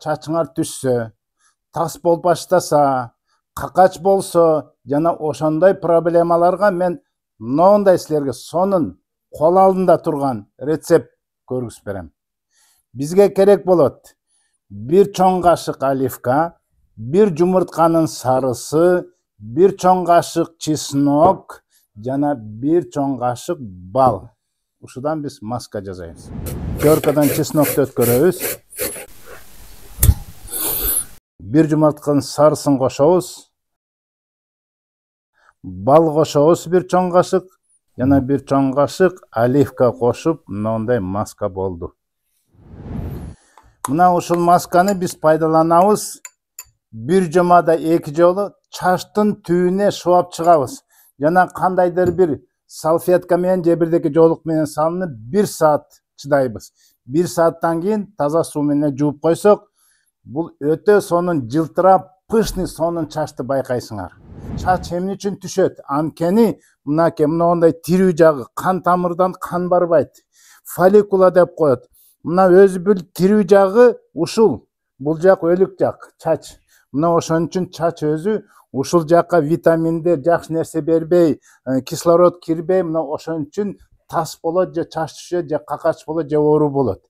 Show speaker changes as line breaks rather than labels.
чачыңар түшсө, тас болуп баштаса, какач болсо, жана ошондой проблемаларга мен мындай силерге сонун кол алдында турган рецепт көргүзүп берем. Бизге керек болот 1 чоң кашык оливка, 1 жумуртканын сарысы, 1 чоң кашык чеснок жана 1 чоң кашык бал. Ушудан биз маска жасайбыз. Теркадан чеснокты өткөрөбүз. 1 жумуртканын сарысын кошобуз. Бал кошобуз 1 чоң кашык, жана 1 чоң кашык оливка кошуп, мындай маска болду. Мына ушул масканы биз пайдаланабыз. 1 жумада 2 жолу чачтын түбүнө шуап чыгабыз. Жана кандайдыр бир салфетка менен же бирдеке жоолук менен салынып 1 саат чыдайбыз. 1 сааттан кийин таза суу менен жууп койсок, бул өтө сонун жылтырап, пышный сонун чачты байкайсыңар. Чач эмне үчүн түшөт? Анткени мындай тирүү жагы, кан тамырдан кан барбайт. Фолликула деп коет. Мына өзү бир тирүү жагы ушул. Бул жак өлүк жак, чач. Мына ошон үчүн чач өзү ушул жакка витаминдер, жакшы нерсе бербей, кислород кирбей, мына ошон үчүн тас болот, же чач түшөт, же какач болот, же оору болот.